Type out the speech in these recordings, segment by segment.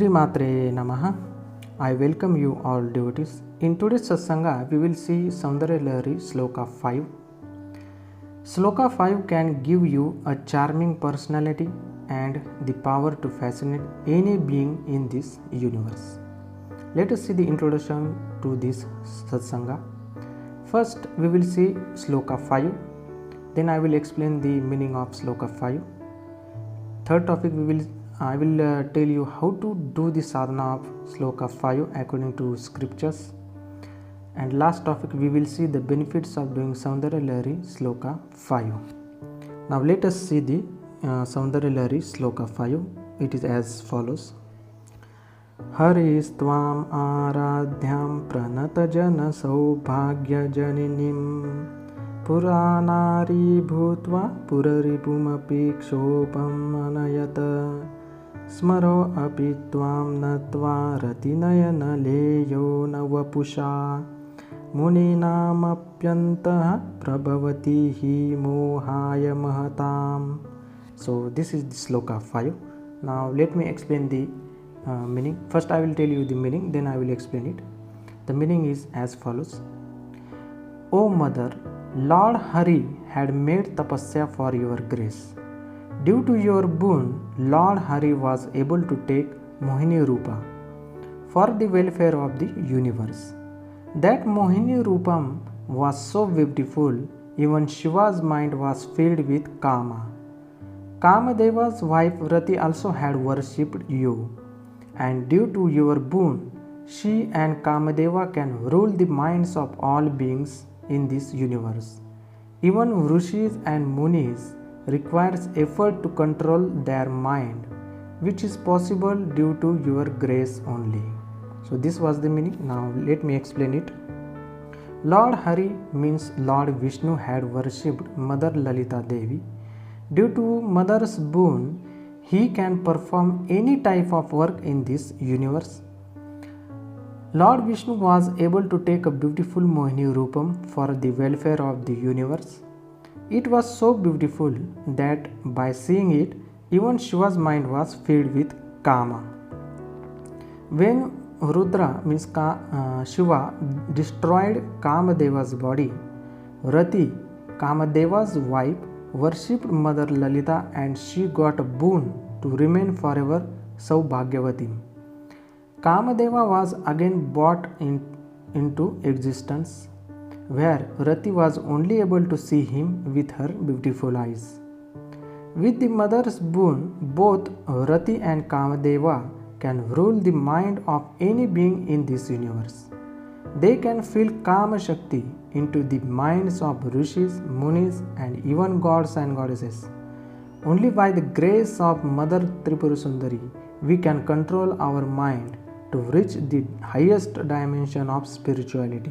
Sri Matre Namaha. I welcome you all devotees. In today's satsanga, we will see Saundarya Lahari Sloka 5. Sloka 5 can give you a charming personality and the power to fascinate any being in this universe. Let us see the introduction to this satsanga. First, we will see Sloka 5. Then I will explain the meaning of Sloka 5. Third topic, I will tell you how to do the sadhana of Sloka 5 according to scriptures. And last topic, we will see the benefits of doing Saundarya Lahari Sloka 5. Now let us see the Saundarya Lahari Sloka 5. It is as follows. Haristvam aradhyam pranata saubhagya janinim puranari bhutva puraripumapi kshopam anayata smaro api tvam natva ratinayana leyo navapusha muninamapyantah prabhavati hi mohaya mahatam. So this is the Sloka 5. Now let me explain the meaning. First I will tell you the meaning, then I will explain it. The meaning is as follows. O Mother, Lord Hari had made tapasya for your grace. Due to your boon, Lord Hari was able to take Mohini Rupa for the welfare of the universe. That Mohini Rupam was so beautiful, even Shiva's mind was filled with Kama. Kamadeva's wife Rati also had worshipped you, and due to your boon, she and Kamadeva can rule the minds of all beings in this universe. Even Rishis and Munis requires effort to control their mind, which is possible due to your grace only. So this was the meaning. Now let me explain it. Lord Hari means Lord Vishnu had worshipped Mother Lalita Devi. Due to Mother's boon, he can perform any type of work in this universe. Lord Vishnu was able to take a beautiful Mohini Rupam for the welfare of the universe. It was so beautiful that by seeing it, even Shiva's mind was filled with Kama. When Rudra means Shiva destroyed Kamadeva's body, Rati, Kamadeva's wife, worshipped Mother Lalita and she got a boon to remain forever Saubhagyavati. Kamadeva was again brought into existence, where Rati was only able to see him with her beautiful eyes. With the mother's boon, both Rati and Kamadeva can rule the mind of any being in this universe. They can feel Kama Shakti into the minds of Rishis, Munis, and even gods and goddesses. Only by the grace of Mother Tripura Sundari, we can control our mind to reach the highest dimension of spirituality.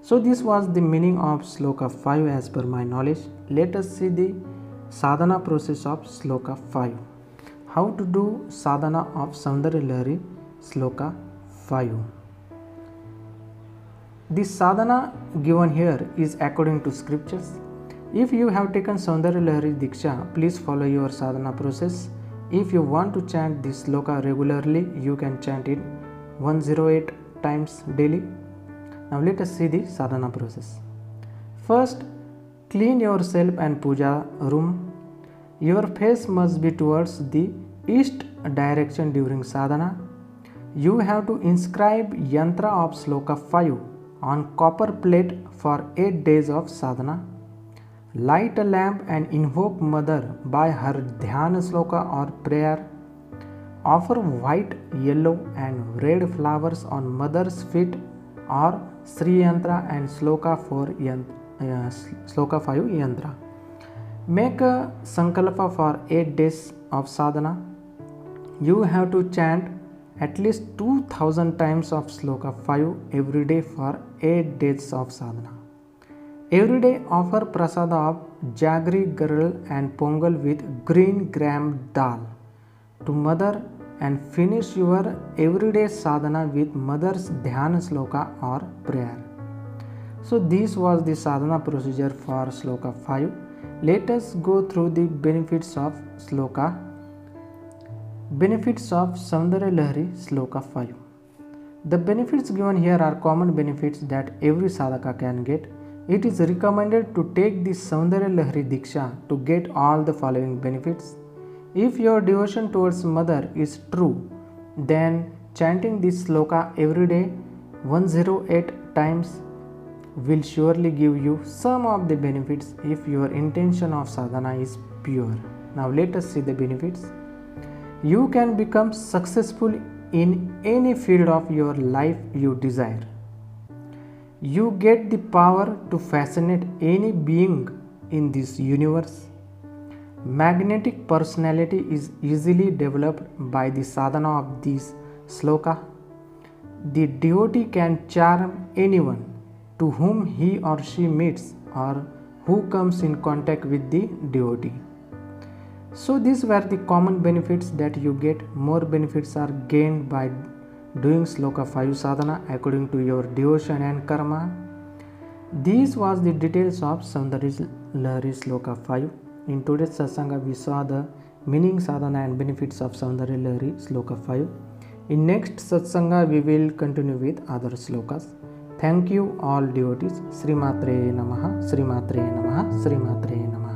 So this was the meaning of Sloka 5 as per my knowledge. Let us see the sadhana process of Sloka 5. How to do sadhana of Saundarya Lahari Sloka 5. The sadhana given here is according to scriptures. If you have taken Saundarya Lahari Diksha, please follow your sadhana process. If you want to chant this sloka regularly, you can chant it 108 times daily. Now let us see the sadhana process. First, clean yourself and puja room. Your face must be towards the east direction during sadhana. You have to inscribe yantra of Sloka 5 on copper plate for 8 days of sadhana. Light a lamp and invoke Mother by her dhyana sloka or prayer. Offer white, yellow and red flowers on Mother's feet or Sri Yantra and Sloka 5 Yantra. Make a sankalpa for 8 days of sadhana. You have to chant at least 2000 times of Sloka 5 every day for 8 days of sadhana. Every day offer prasada of jaggery, girl and pongal with green gram dal to Mother and finish your everyday sadhana with Mother's dhyana sloka or prayer. So this was the sadhana procedure for Sloka 5. Let us go through the benefits of Sloka Benefits of Saundarya Lahari Sloka 5. The benefits given here are common benefits that every sadhaka can get. It is recommended to take the Saundarya Lahari Diksha to get all the following benefits. If your devotion towards Mother is true, then chanting this sloka every day 108 times will surely give you some of the benefits if your intention of sadhana is pure. Now let us see the benefits. You can become successful in any field of your life you desire. You get the power to fascinate any being in this universe. Magnetic personality is easily developed by the sadhana of this sloka. The devotee can charm anyone to whom he or she meets or who comes in contact with the devotee. So these were the common benefits that you get. More benefits are gained by doing sloka 5 sadhana according to your devotion and karma. These was the details of Saundarya Lahari sloka 5. In today's satsanga we saw the meaning, sadhana and benefits of Saundarya Lahari sloka 5. In next satsanga we will continue with other slokas. Thank you all devotees. Sri Matre Namaha, Sri Matre Namaha, Sri Matre Namaha.